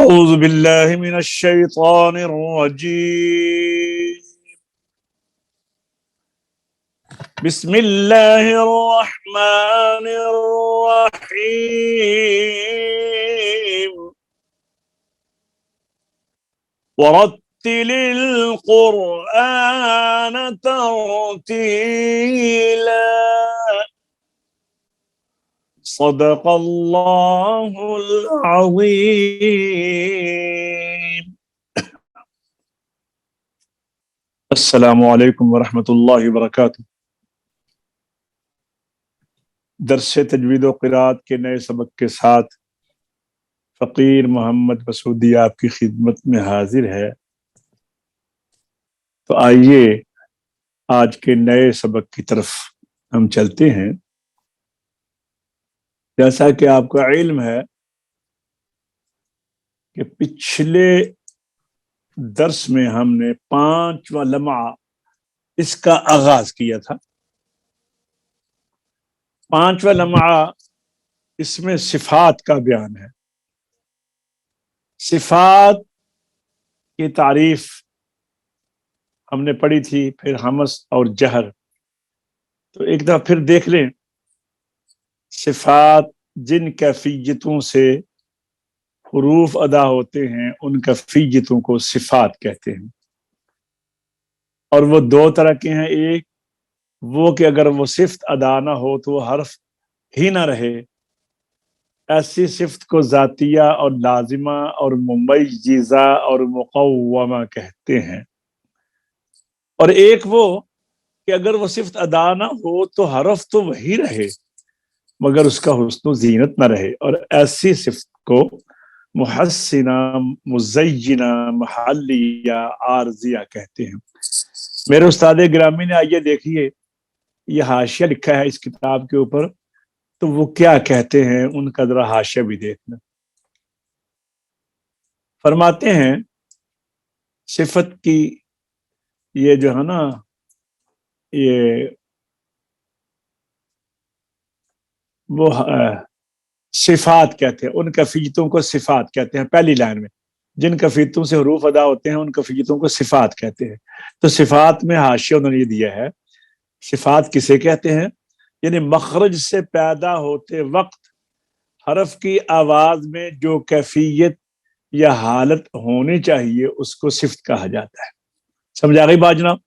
أعوذ بالله من الشيطان الرجيم. بسم الله الرحمن الرحيم. ورتل القرآن ترتيلا. صدق الله العظيم. السلام علیکم ورحمۃ اللہ وبرکاتہ. درس تجوید و قرات کے نئے سبق کے ساتھ فقیر محمد مسعودی آپ کی خدمت میں حاضر ہے. تو آئیے آج کے نئے سبق کی طرف ہم چلتے ہیں. جیسا کہ آپ کا علم ہے کہ پچھلے درس میں ہم نے 5واں لمحہ اس کا آغاز کیا تھا. 5واں لمحہ اس میں صفات کا بیان ہے. صفات کی تعریف ہم نے پڑھی تھی، پھر ہمس اور جہر. تو ایک دفعہ پھر دیکھ لیں. صفات جن کیفیتوں سے حروف ادا ہوتے ہیں ان کیفیتوں کو صفات کہتے ہیں. اور وہ دو طرح کے ہیں. ایک وہ کہ اگر وہ صفت ادا نہ ہو تو وہ حرف ہی نہ رہے، ایسی صفت کو ذاتیہ اور لازمہ اور ممیزہ اور مقومہ کہتے ہیں. اور ایک وہ کہ اگر وہ صفت ادا نہ ہو تو حرف تو وہی رہے مگر اس کا حسن و زینت نہ رہے، اور ایسی صفت کو محسنہ، مزینہ، محلیہ، عارضیہ کہتے ہیں. میرے استاد گرامی نے آئیے دیکھیے یہ حاشیہ لکھا ہے اس کتاب کے اوپر، تو وہ کیا کہتے ہیں ان کا ذرا حاشیہ بھی دیکھنا. فرماتے ہیں صفت کی یہ جو ہے نا، یہ وہ صفات کہتے ہیں، ان کیفیتوں کو صفات کہتے ہیں. پہلی لائن میں جن کیفیتوں سے حروف ادا ہوتے ہیں ان کیفیتوں کو صفات کہتے ہیں. تو صفات میں حاشیہ انہوں نے یہ دیا ہے. صفات کسے کہتے ہیں؟ یعنی مخرج سے پیدا ہوتے وقت حرف کی آواز میں جو کیفیت یا حالت ہونی چاہیے اس کو صفت کہا جاتا ہے. سمجھا گئی بات جناب؟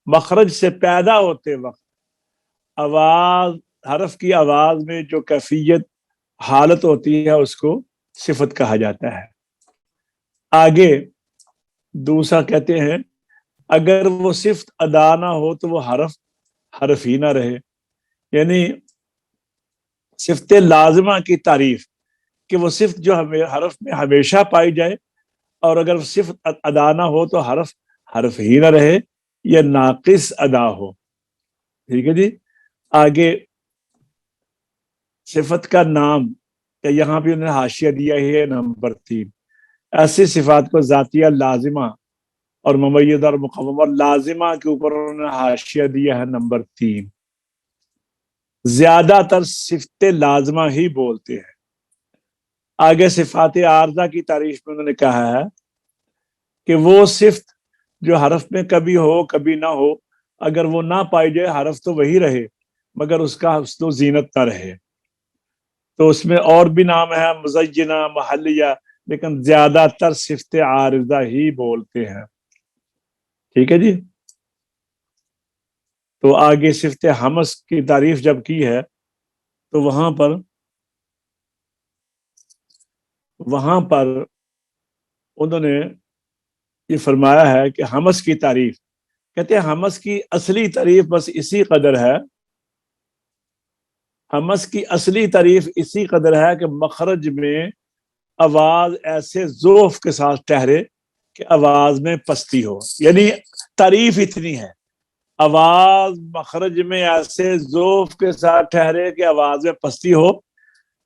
مخرج سے پیدا ہوتے وقت آواز، حرف کی آواز میں جو کیفیت حالت ہوتی ہے اس کو صفت کہا جاتا ہے. آگے دوسرا کہتے ہیں اگر وہ صفت ادا نہ ہو تو وہ حرف ہی نہ رہے. یعنی صفت لازمہ کی تعریف کہ وہ صفت جو حرف میں ہمیشہ پائی جائے، اور اگر صفت ادا نہ ہو تو حرف ہی نہ رہے یا ناقص ادا ہو. ٹھیک ہے جی. آگے صفت کا نام، یہاں بھی انہوں نے حاشیہ دیا ہے نمبر 3. ایسی صفات کو ذاتیہ، لازمہ اور ممیزہ اور مقومہ، اور لازمہ کے اوپر انہوں نے حاشیہ دیا ہے نمبر 3. زیادہ تر صفت لازمہ ہی بولتے ہیں. آگے صفات عارضہ کی تعریف میں انہوں نے کہا ہے کہ وہ صفت جو حرف میں کبھی ہو کبھی نہ ہو، اگر وہ نہ پائی جائے حرف تو وہی رہے مگر اس کا حسن و زینت نہ رہے. تو اس میں اور بھی نام ہے مزینہ، محلیہ، لیکن زیادہ تر صفت عارضہ ہی بولتے ہیں. ٹھیک ہے جی. تو آگے صفت ہمس کی تعریف جب کی ہے تو وہاں پر انہوں نے یہ فرمایا ہے کہ ہمس کی تعریف، کہتے ہیں ہمس کی اصلی تعریف بس اسی قدر ہے، ہمس کی اصلی تعریف اسی قدر ہے کہ مخرج میں آواز ایسے ذوف کے ساتھ ٹھہرے کہ آواز میں پستی ہو. یعنی تعریف اتنی ہے، آواز مخرج میں ایسے ذوف کے ساتھ ٹھہرے کہ آواز میں پستی ہو.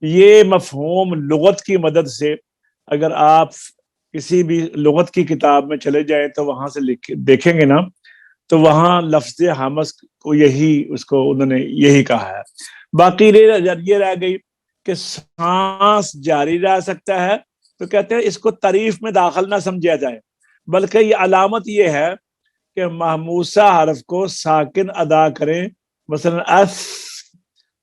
یہ مفہوم لغت کی مدد سے اگر آپ کسی بھی لغت کی کتاب میں چلے جائیں تو وہاں سے دیکھیں گے نا، تو وہاں لفظ ہمس کو اس کو انہوں نے یہی کہا ہے. باقی یہ رہ گئی کہ سانس جاری رہ سکتا ہے تو کہتے ہیں اس کو تعریف میں داخل نہ سمجھا جائے، بلکہ یہ علامت یہ ہے کہ محموسہ حرف کو ساکن ادا کریں، مثلا اف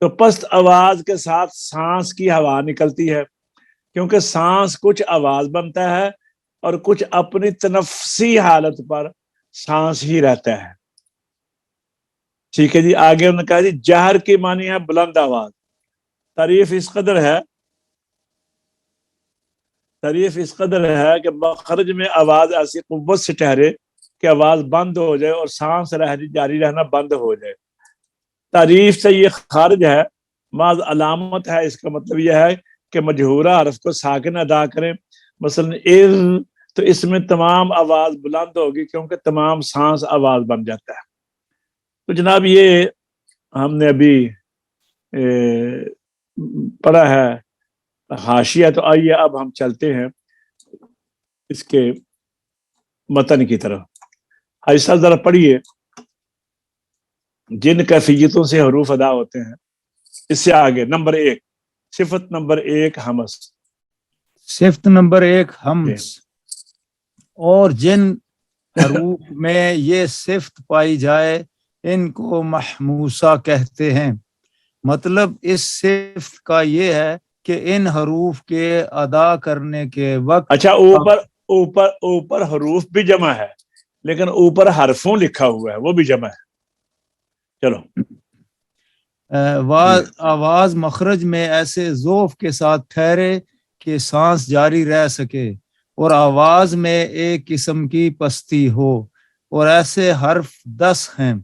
تو پست آواز کے ساتھ سانس کی ہوا نکلتی ہے، کیونکہ سانس کچھ آواز بنتا ہے اور کچھ اپنی تنفسی حالت پر سانس ہی رہتا ہے. ٹھیک ہے جی. آگے انہوں نے کہا جی جہر کی معنی ہے بلند آواز. تعریف اس قدر ہے کہ مخرج میں آواز ایسی قوت سے ٹھہرے کہ آواز بند ہو جائے اور سانس جاری رہنا بند ہو جائے. تعریف سے یہ خارج ہے، بعض علامت ہے. اس کا مطلب یہ ہے کہ مجہورہ حرف کو ساکن ادا کریں، مثلا تو اس میں تمام آواز بلند ہوگی کیونکہ تمام سانس آواز بن جاتا ہے. تو جناب یہ ہم نے ابھی پڑھا ہے حاشیہ. تو آئیے اب ہم چلتے ہیں اس کے متن کی طرف. ایسا ذرا پڑھیے. جن کیفیتوں سے حروف ادا ہوتے ہیں، اس سے آگے نمبر 1 صفت نمبر 1 ہمس. صفت نمبر 1 ہمس. اور جن حروف میں یہ صفت پائی جائے ان کو محموسہ کہتے ہیں. مطلب اس صفت کا یہ ہے کہ ان حروف کے ادا کرنے کے وقت. اچھا، اوپر حروف بھی جمع ہے لیکن اوپر حرفوں لکھا ہوا ہے وہ بھی جمع ہے. چلو. آواز مخرج میں ایسے ذوف کے ساتھ ٹھہرے کہ سانس جاری رہ سکے اور آواز میں ایک قسم کی پستی ہو، اور ایسے حرف 10 ہیں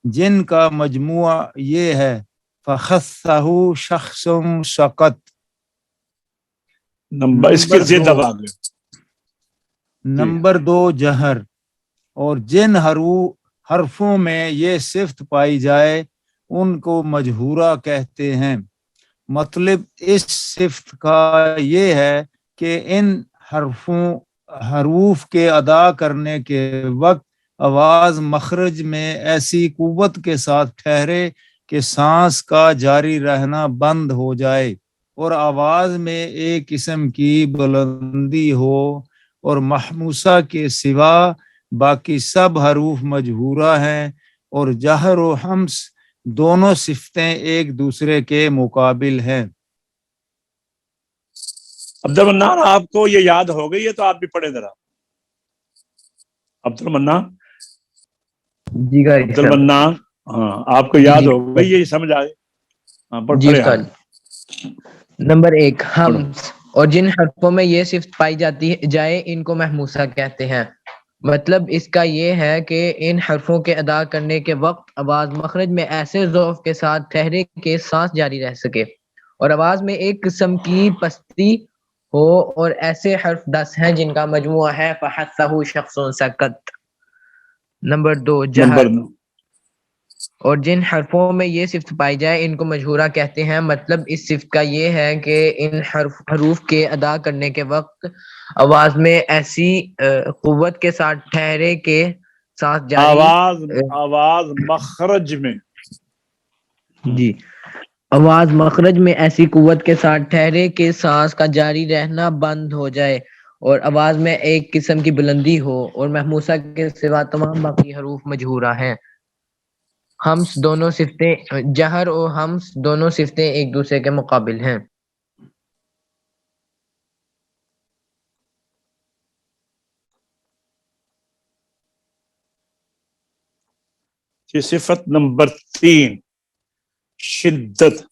جن کا مجموعہ یہ ہے فخصہ شخص سقط. نمبر 2 جہر. اور جن حرفوں میں یہ صفت پائی جائے ان کو مجہورہ کہتے ہیں. مطلب اس صفت کا یہ ہے کہ ان حروف کے ادا کرنے کے وقت آواز مخرج میں ایسی قوت کے ساتھ ٹھہرے کہ سانس کا جاری رہنا بند ہو جائے اور آواز میں ایک قسم کی بلندی ہو، اور محموسہ کے سوا باقی سب حروف مجہورہ ہیں، اور جہر و حمس دونوں صفتیں ایک دوسرے کے مقابل ہیں. عبد المنان آپ کو یہ یاد ہو گئی ہے تو آپ بھی پڑھیں ذرا. عبد المنان ہاں آپ کو یاد ہو گئی یہ سمجھ آئے. جی استاد. نمبر 1 حمس. اور جن حرفوں میں یہ صفت پائی جائے ان کو محموسہ کہتے ہیں. مطلب اس کا یہ ہے کہ ان حرفوں کے ادا کرنے کے وقت آواز مخرج میں ایسے ذوف کے ساتھ ٹھہرے کہ سانس جاری رہ سکے اور آواز میں ایک قسم کی پستی ہو، اور ایسے حرف 10 ہیں جن کا مجموعہ ہے فحثہ شخص سکت. نمبر 2 جہر. اور جن حرفوں میں یہ صفت پائی جائے ان کو مجہورہ کہتے ہیں. مطلب اس صفت کا یہ ہے کہ ان حروف کے ادا کرنے کے وقت آواز میں ایسی قوت کے ساتھ ٹھہرے کہ سانس جاری آواز مخرج میں جی آواز مخرج میں ایسی قوت کے ساتھ ٹھہرے کہ سانس کا جاری رہنا بند ہو جائے اور آواز میں ایک قسم کی بلندی ہو، اور محموسہ کے سوا تمام باقی حروف مجہورہ ہیں. ہمس دونوں صفتیں جہر اور ہمس دونوں صفتیں ایک دوسرے کے مقابل ہیں. صفت نمبر 3 شدت.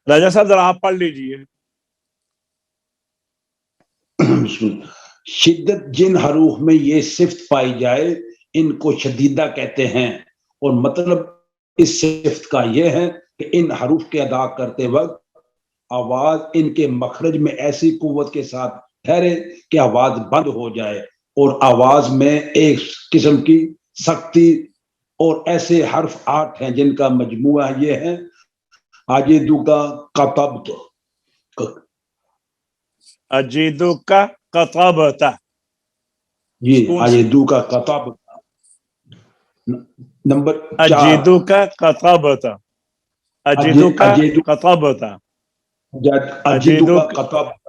راجہ صاحب ذرا آپ پڑھ لیجئے. شدت جن حروف میں یہ صفت پائی جائے ان کو شدیدہ کہتے ہیں، اور مطلب اس صفت کا یہ ہے کہ ان حروف کے ادا کرتے وقت آواز ان کے مخرج میں ایسی قوت کے ساتھ ٹھہرے کہ آواز بند ہو جائے اور آواز میں ایک قسم کی سختی، اور ایسے حرف 8 ہیں جن کا مجموعہ یہ ہے اجیدو کا قطبت. اجیدو کا قطبت. جی اجیدو کا قطبت. نمبر 4 اجیدو کا قطبت. اجیدو کا قطبت. اجیدو کا قطبت.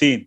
3।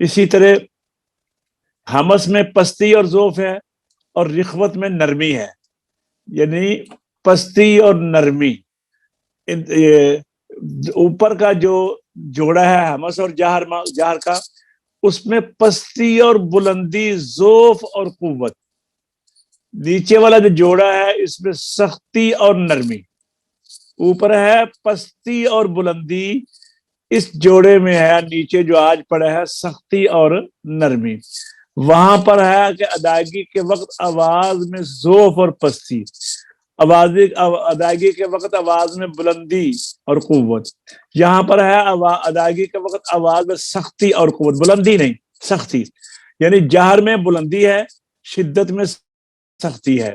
اسی طرح حمس میں پستی اور ذوف ہے اور رخوت میں نرمی ہے، یعنی پستی اور نرمی. اوپر کا جو جوڑا ہے حمس اور جہر کا، اس میں پستی اور بلندی، ذوف اور قوت. نیچے والا جو جوڑا ہے اس میں سختی اور نرمی. اوپر ہے پستی اور بلندی، اس جوڑے میں ہے نیچے جو آج پڑا ہے سختی اور نرمی. وہاں پر ہے کہ ادائیگی کے وقت آواز میں ذوف اور پستی، ادائیگی کے وقت آواز میں بلندی اور قوت. یہاں پر ہے ادائیگی کے وقت آواز میں سختی اور قوت، بلندی نہیں سختی. یعنی جہر میں بلندی ہے، شدت میں سختی ہے،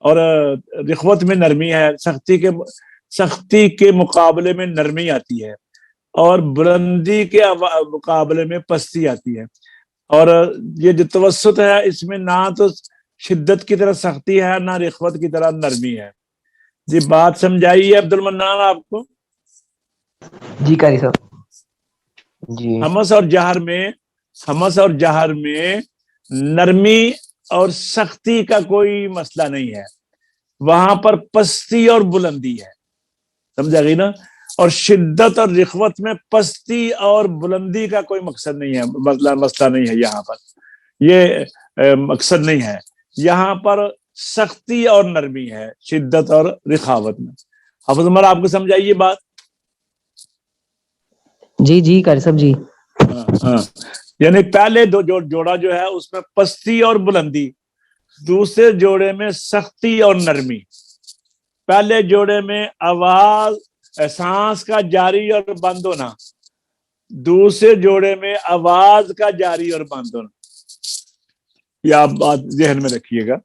اور رخوت میں نرمی ہے. سختی کے مقابلے میں نرمی آتی ہے، اور بلندی کے مقابلے میں پستی آتی ہے. اور یہ جو توسط ہے اس میں نہ تو شدت کی طرح سختی ہے، نہ رخوت کی طرح نرمی ہے. جی بات سمجھائیے عبد المنان آپ کو؟ جی قاری صاحب جی. حمس اور جہر میں نرمی اور سختی کا کوئی مسئلہ نہیں ہے، وہاں پر پستی اور بلندی ہے. سمجھا گئی نا؟ اور شدت اور رخوت میں پستی اور بلندی کا کوئی مقصد نہیں ہے، مسئلہ نہیں ہے. یہاں پر یہ مقصد نہیں ہے، یہاں پر سختی اور نرمی ہے، شدت اور رخاوت میں. حافظ عمر آپ کو سمجھائیے بات. جی جی قاری صاحب جی. ہاں یعنی پہلے دو جوڑا جو ہے اس میں پستی اور بلندی، دوسرے جوڑے میں سختی اور نرمی. پہلے جوڑے میں آواز سانس کا جاری اور بند ہونا، دوسرے جوڑے میں آواز کا جاری اور بند ہونا. یہ آپ بات ذہن میں رکھیے گا.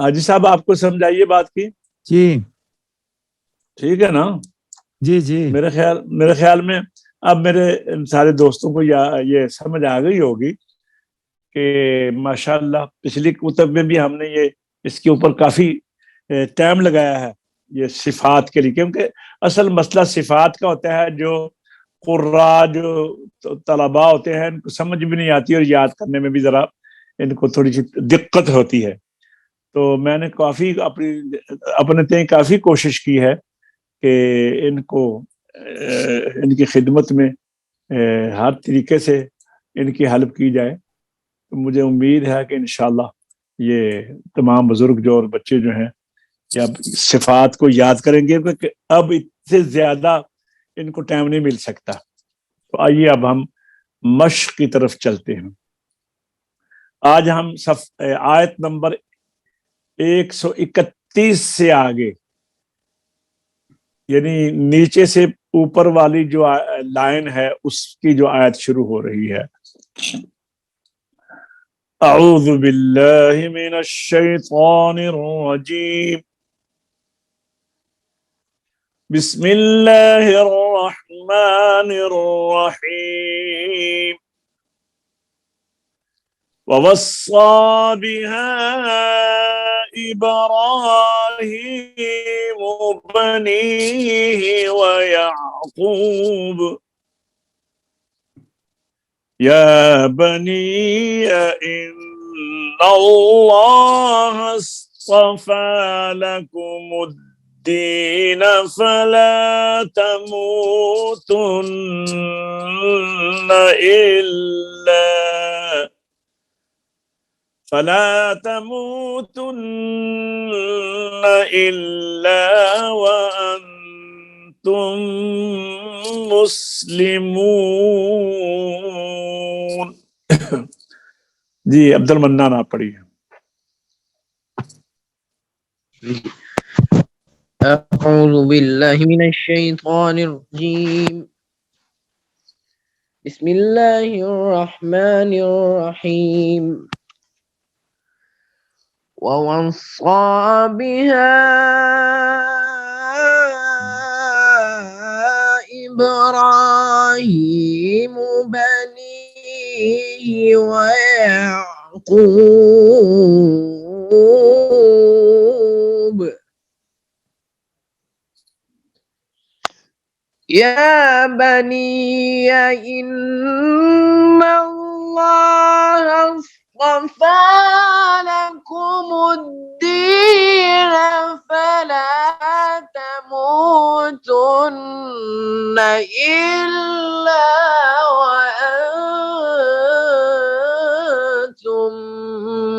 حاجی صاحب آپ کو سمجھائیے بات کی. جی ٹھیک ہے نا؟ جی جی. میرے خیال میں اب میرے سارے دوستوں کو یہ سمجھ آ گئی ہوگی کہ ماشاءاللہ پچھلی کتب میں بھی ہم نے یہ اس کے اوپر کافی ٹائم لگایا ہے، یہ صفات کے لیے، کیونکہ اصل مسئلہ صفات کا ہوتا ہے جو قراء جو طلباء ہوتے ہیں ان کو سمجھ بھی نہیں آتی، اور یاد کرنے میں بھی ذرا ان کو تھوڑی سی دقت ہوتی ہے. تو میں نے کافی اپنے تئیں کافی کوشش کی ہے کہ ان کو ان کی خدمت میں ہر طریقے سے ان کی ہیلپ کی جائے. مجھے امید ہے کہ انشاءاللہ یہ تمام بزرگ جو اور بچے جو ہیں یہ اب صفات کو یاد کریں گے، کیونکہ اب اس سے زیادہ ان کو ٹائم نہیں مل سکتا. تو آئیے اب ہم مشق کی طرف چلتے ہیں. آج ہم آیت نمبر 131 سے آگے، یعنی نیچے سے اوپر والی جو لائن ہے اس کی جو آیت شروع ہو رہی ہے. اعوذ باللہ من الشیطان الرجیم، بسم اللہ الرحمن الرحیم. ووصى بها إبراهيم بنيه ويعقوب يا بني إن الله اصطفى لكم الدين فلا تموتن إلا وأنتم مسلمون. جی عبد المنان آپ پڑھیے. اعوذ باللہ من الشیطان الرجیم، بسم اللہ الرحمن الرحیم. ووصى بها إبراهيم بنيه ويعقوب يا بني إن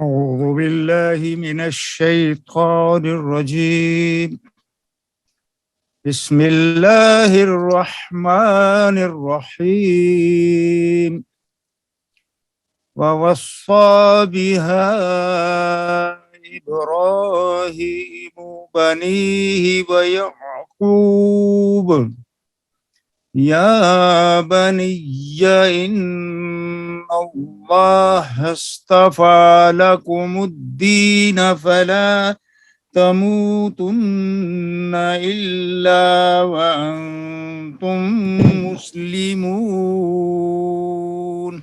أعوذ بالله من الشيطان الرجيم بسم الله الرحمن الرحيم ووصى بها إبراهيم بنيه ويعقوب يا بني إن الله اصطفى لكم الدين فلا تموتن إلا وأنتم مسلمون।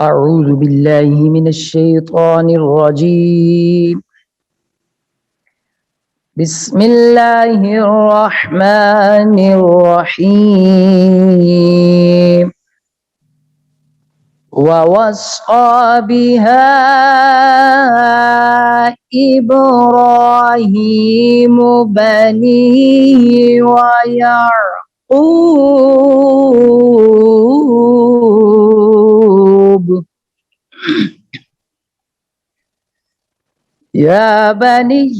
أعوذ بالله من الشيطان الرجيم بسم الله الرحمن الرحيم ووصى بها إبراهيم بنيه ويعقوب يا بني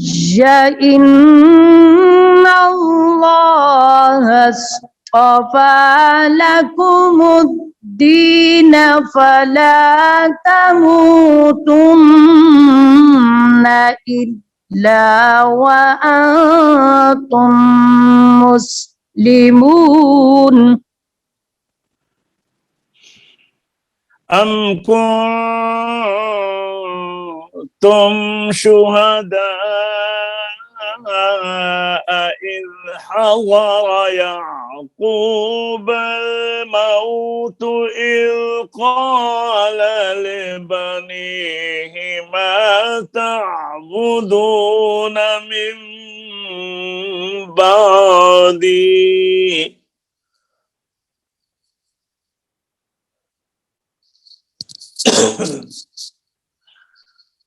إن الله اصطفى لكم الدين فلا تموتن إلا وأنتم مسلمون أم كنتم شهداء إذ حضر يعقوب الموت إذ قال لبنيه ما تعبدون من بعدي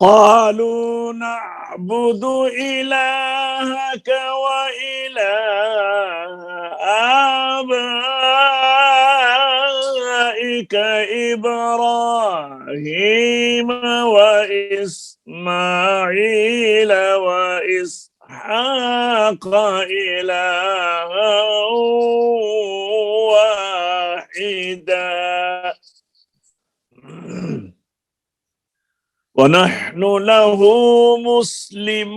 قالوا نعبد إلهك وإله آبائك إبراهيم وإسماعيل وإسحاق إلها واحدا ونحن له مسلمون।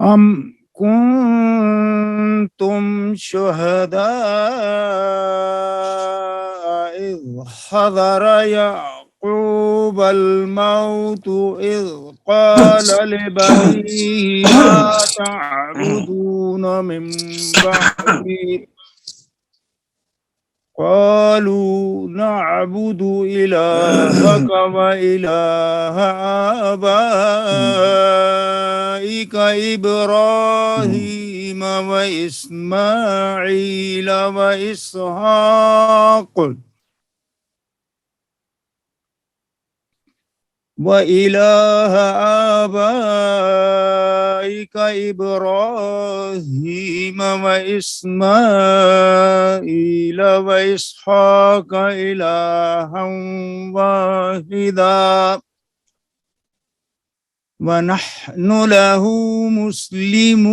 أم كنتم شهداء إذ حضر يعقوب الموت إذ قال لبنيه ما تعبدون من بعدي قالوا نعبد إلهك وإله آبائك إبراهيم وإسماعيل وإسحاق وإله آبائك إبراهيم وإسماعيل وإسحاق إلها واحدا ونحن له مسلمون।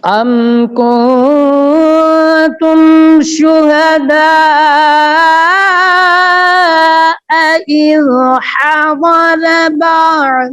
أم كنتم شهداء إذ حضر بعض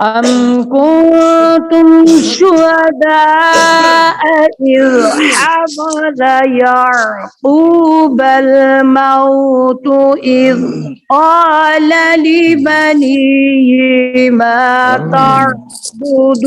أم كنتم شهداء إذ حضر يعقوب الموت إذ قال لبنيه ما تعبدون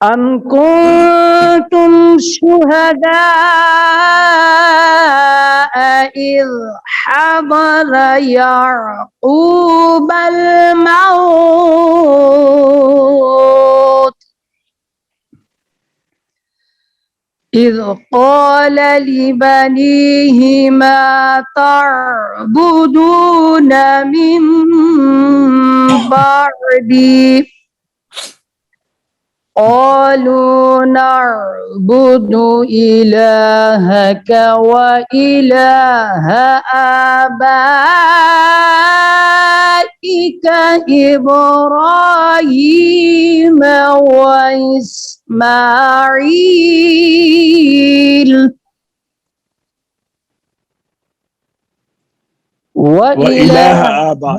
أم كنتم شهداء إذ حضر يعقوب الموت إذ قال لبنيه ما تعبدون من بعدي قالوا نعبد إلهك وإله آبائك إبراهيم وإسماعيل وإله آباء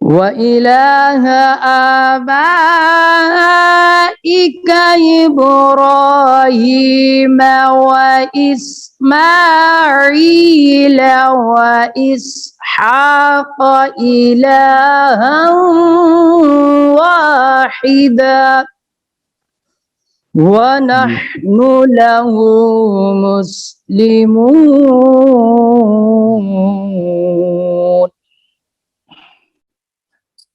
وإله آبائك إبراهيم وإسماعيل وإسحاق إلها واحدا ونحن له مسلمون.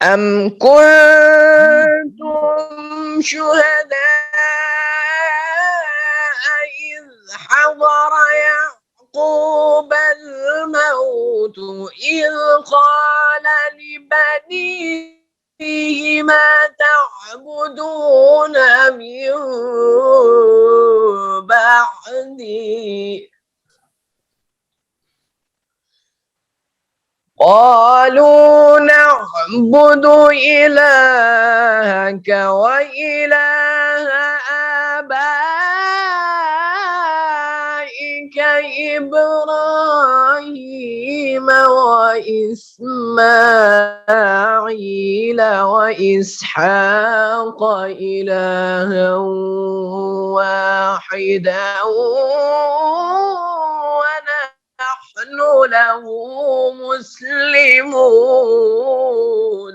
أم كنتم شهداء إذ حضر يعقوب الموت إذ قال لبنيه ما تعبدون من بعدي قالوا نعبد إلهك وإله آبائك إبراهيم وإسماعيل وإسحاق إلها واحدا ونحن له مسلمون.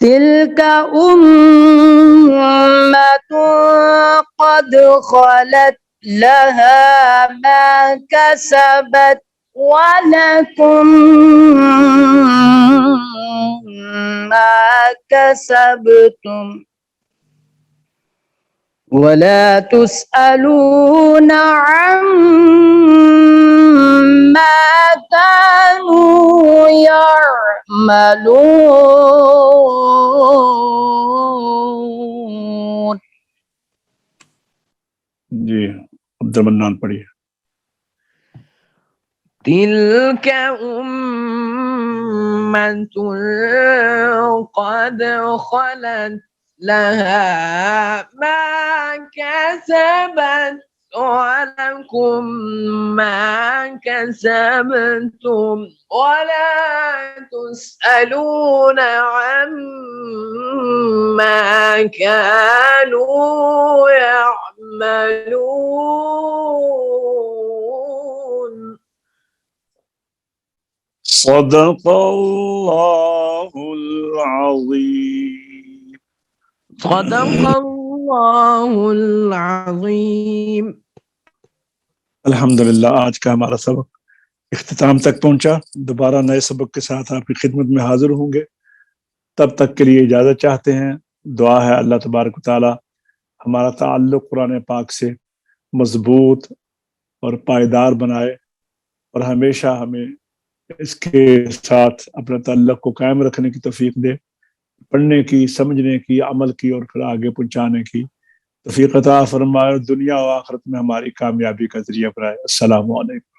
تلك أمة قد خلت لها ما كسبت ولكم ما كسبتم ولا تسألون عما كانوا يعملون. جی عبد المنان پڑھیے. تلك أمة قد خلت لها ما كسبت ولكم ما كسبتم ولا تسألون عما كانوا يعملون. صدق اللہ العظیم. صدق اللہ العظیم. الحمدللہ آج کا ہمارا سبق اختتام تک پہنچا. دوبارہ نئے سبق کے ساتھ آپ کی خدمت میں حاضر ہوں گے. تب تک کے لیے اجازت چاہتے ہیں. دعا ہے اللہ تبارک و تعالی ہمارا تعلق قرآن پاک سے مضبوط اور پائیدار بنائے اور ہمیشہ ہمیں اس کے ساتھ اپنے تعلق کو قائم رکھنے کی توفیق دے, پڑھنے کی, سمجھنے کی, عمل کی اور پھر آگے پہنچانے کی توفیق عطا فرمائے, دنیا و آخرت میں ہماری کامیابی کا ذریعہ بنائے. السلام علیکم.